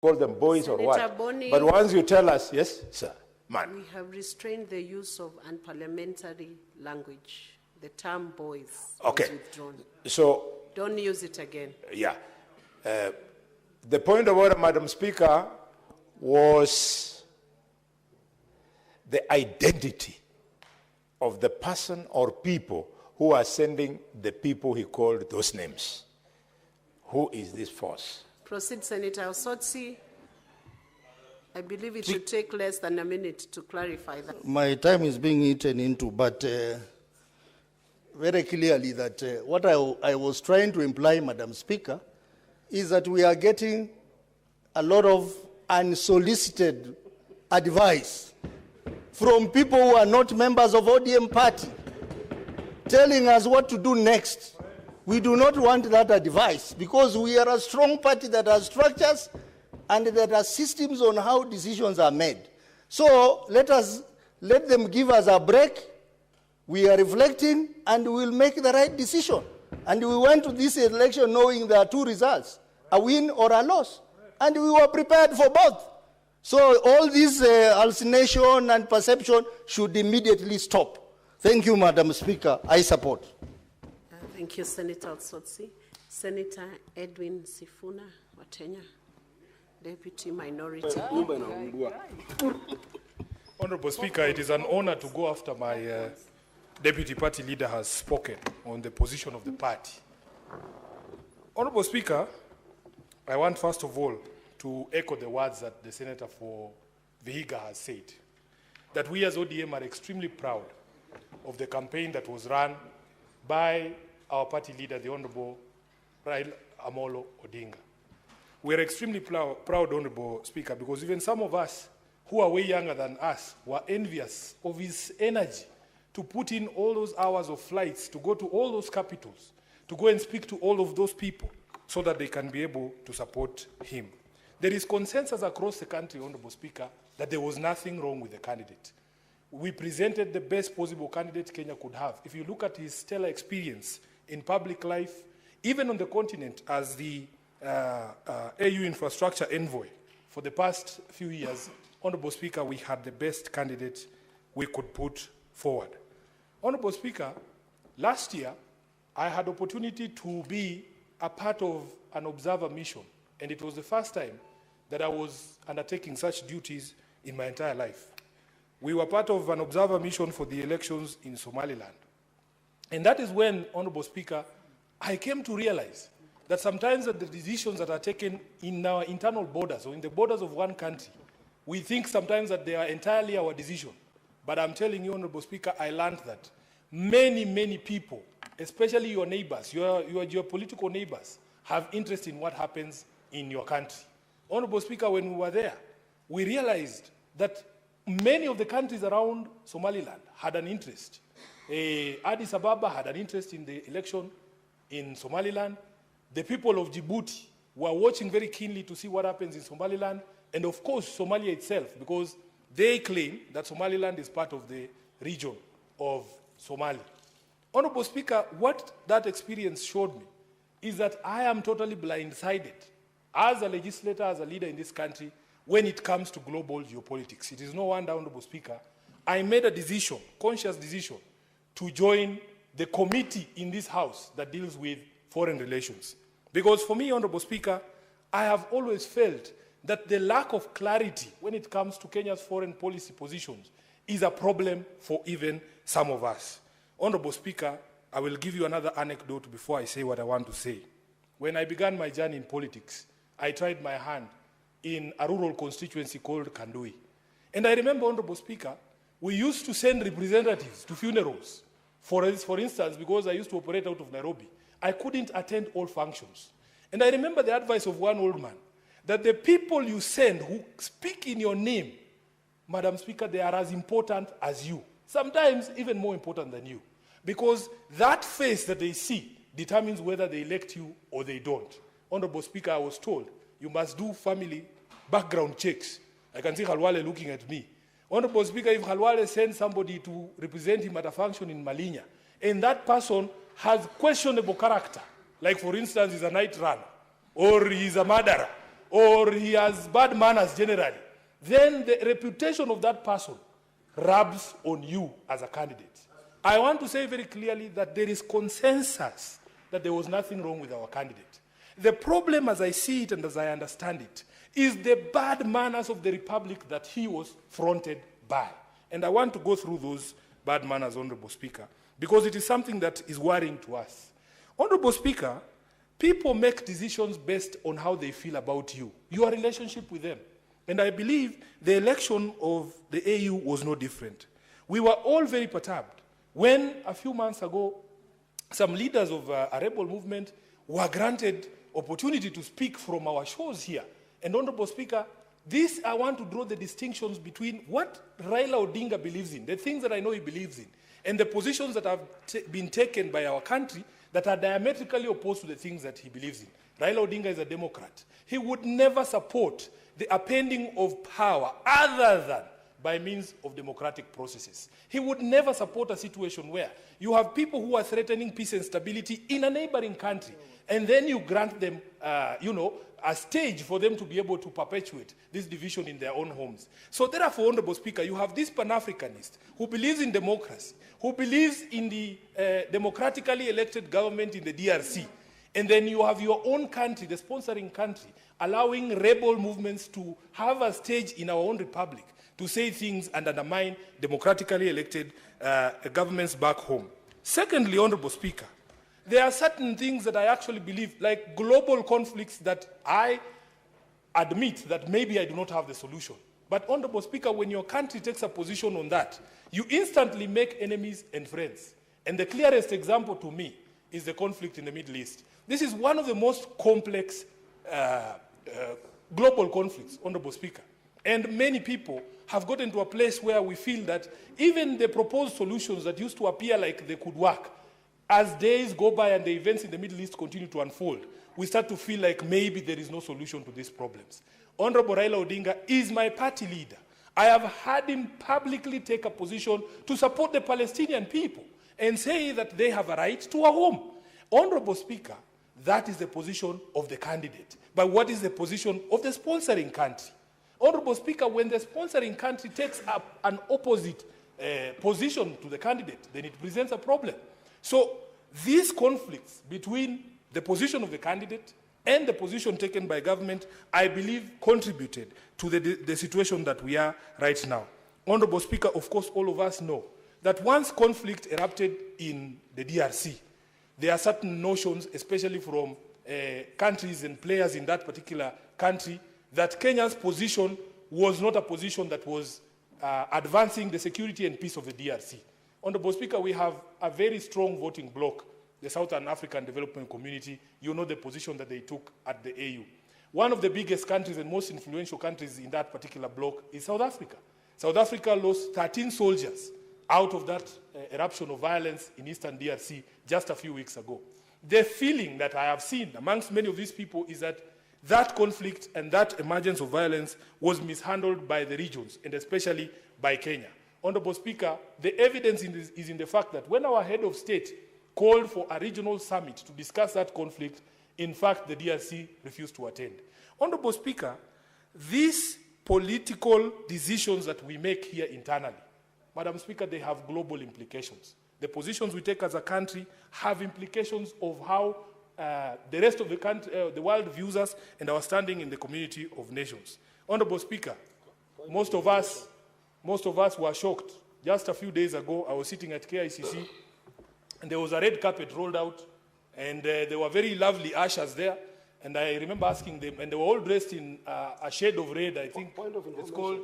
call them boys Senator or what. Boni, But once you tell us, yes, sir, man. we have restrained the use of unparliamentary language. The term boys Okay. is withdrawn. So, Don't use it again. yeah. The point of order, Madam Speaker, was the identity of the person or people who are sending the people he called those names. Who is this force? Proceed, Senator Osotsi. I believe it should take less than a minute to clarify that. My time is being eaten into, but very clearly that what I was trying to imply, Madam Speaker, is that we are getting a lot of unsolicited advice from people who are not members of ODM party, telling us what to do next. We do not want that advice because we are a strong party that has structures and that has systems on how decisions are made. So let them give us a break. We are reflecting and we will make the right decision. And we went to this election knowing there are two results, a win or a loss. And we were prepared for both. So all this hallucination and perception should immediately stop. Thank you, Madam Speaker. I support. Thank you, Senator Osotsi. Senator Edwin Sifuna, Watenya, Deputy Minority. Honorable Speaker, it is an honor to go after my Deputy Party Leader has spoken on the position of the party. Honorable Speaker, I want first of all to echo the words that the Senator for Vihiga has said, that we as ODM are extremely proud of the campaign that was run by our party leader, the Honorable Raila Amolo Odinga. We are extremely proud, Honorable Speaker, because even some of us who are way younger than us were envious of his energy to put in all those hours of flights, to go to all those capitals, to go and speak to all of those people so that they can be able to support him. There is consensus across the country, Honorable Speaker, that there was nothing wrong with the candidate. We presented the best possible candidate Kenya could have. If you look at his stellar experience in public life, even on the continent as the AU infrastructure envoy for the past few years, Honorable Speaker, we had the best candidate we could put forward. Honorable Speaker, last year, I had opportunity to be a part of an observer mission, and it was the first time that I was undertaking such duties in my entire life. We were part of an observer mission for the elections in Somaliland. And that is when, Honorable Speaker, I came to realize that sometimes the decisions that are taken in our internal borders or in the borders of one country, we think sometimes that they are entirely our decision. But I'm telling you, Honorable Speaker, I learned that many, many people, especially your neighbors, your geopolitical neighbors, have interest in what happens in your country. Honorable Speaker, when we were there, we realized that many of the countries around Somaliland had an interest. Addis Ababa had an interest in the election in Somaliland. The people of Djibouti were watching very keenly to see what happens in Somaliland, and of course Somalia itself, because they claim that Somaliland is part of the region of Somalia. Honorable Speaker, what that experience showed me is that I am totally blindsided as a legislator, as a leader in this country, when it comes to global geopolitics. It is no wonder, Honorable Speaker, I made a decision, conscious decision, to join the committee in this House that deals with foreign relations. Because for me, Honorable Speaker, I have always felt that the lack of clarity when it comes to Kenya's foreign policy positions is a problem for even some of us. Honorable Speaker, I will give you another anecdote before I say what I want to say. When I began my journey in politics, I tried my hand in a rural constituency called Kandui. And I remember, Honorable Speaker, we used to send representatives to funerals. For instance, because I used to operate out of Nairobi, I couldn't attend all functions. And I remember the advice of one old man, that the people you send who speak in your name, Madam Speaker, they are as important as you. Sometimes even more important than you. Because that face that they see determines whether they elect you or they don't. Honorable Speaker, I was told, you must do family background checks. I can see Khalwale looking at me. Honorable Speaker, if Khalwale sends somebody to represent him at a function in Malinya, and that person has questionable character, like for instance, he's a night runner, or he's a murderer, or he has bad manners generally, then the reputation of that person rubs on you as a candidate. I want to say very clearly that there is consensus that there was nothing wrong with our candidate. The problem, as I see it and as I understand it, is the bad manners of the Republic that he was fronted by. And I want to go through those bad manners, Honorable Speaker, because it is something that is worrying to us. Honorable Speaker, people make decisions based on how they feel about you, your relationship with them. And I believe the election of the AU was no different. We were all very perturbed when a few months ago, some leaders of a rebel movement were granted opportunity to speak from our shows here. And Honorable Speaker, this I want to draw the distinctions between what Raila Odinga believes in, the things that I know he believes in, and the positions that have been taken by our country that are diametrically opposed to the things that he believes in. Raila Odinga is a Democrat. He would never support the appending of power other than by means of democratic processes. He would never support a situation where you have people who are threatening peace and stability in a neighboring country, and then you grant them, a stage for them to be able to perpetuate this division in their own homes. So therefore, Honorable Speaker, you have this Pan-Africanist who believes in democracy, who believes in the democratically elected government in the DRC, and then you have your own country, the sponsoring country, allowing rebel movements to have a stage in our own republic to say things and undermine democratically elected governments back home. Secondly, Honorable Speaker, there are certain things that I actually believe, like global conflicts, that I admit that maybe I do not have the solution. But Honorable Speaker, when your country takes a position on that, you instantly make enemies and friends. And the clearest example to me is the conflict in the Middle East. This is one of the most complex global conflicts, Honorable Speaker. And many people have gotten to a place where we feel that even the proposed solutions that used to appear like they could work, as days go by and the events in the Middle East continue to unfold, we start to feel like maybe there is no solution to these problems. Honorable Raila Odinga is my party leader. I have had him publicly take a position to support the Palestinian people and say that they have a right to a home. Honorable Speaker, that is the position of the candidate. But what is the position of the sponsoring country? Honorable Speaker, when the sponsoring country takes up an opposite position to the candidate, then it presents a problem. So these conflicts between the position of the candidate and the position taken by government, I believe, contributed to the situation that we are right now. Honorable Speaker, of course, all of us know that once conflict erupted in the DRC, there are certain notions, especially from countries and players in that particular country, that Kenya's position was not a position that was advancing the security and peace of the DRC. Honorable Speaker, we have a very strong voting bloc, the Southern African Development Community. You know the position that they took at the AU. One of the biggest countries and most influential countries in that particular bloc is South Africa. South Africa lost 13 soldiers out of that eruption of violence in eastern DRC just a few weeks ago. The feeling that I have seen amongst many of these people is that that conflict and that emergence of violence was mishandled by the regions, and especially by Kenya. Honorable Speaker, the evidence is in the fact that when our head of state called for a regional summit to discuss that conflict, in fact, the DRC refused to attend. Honorable Speaker, these political decisions that we make here internally, Madam Speaker, they have global implications. The positions we take as a country have implications of how the rest of the country, the world views us and our standing in the community of nations. Honorable Speaker, most of us were shocked. Just a few days ago, I was sitting at KICC, and there was a red carpet rolled out, and there were very lovely ushers there. And I remember asking them, and they were all dressed in a shade of red, I think it's called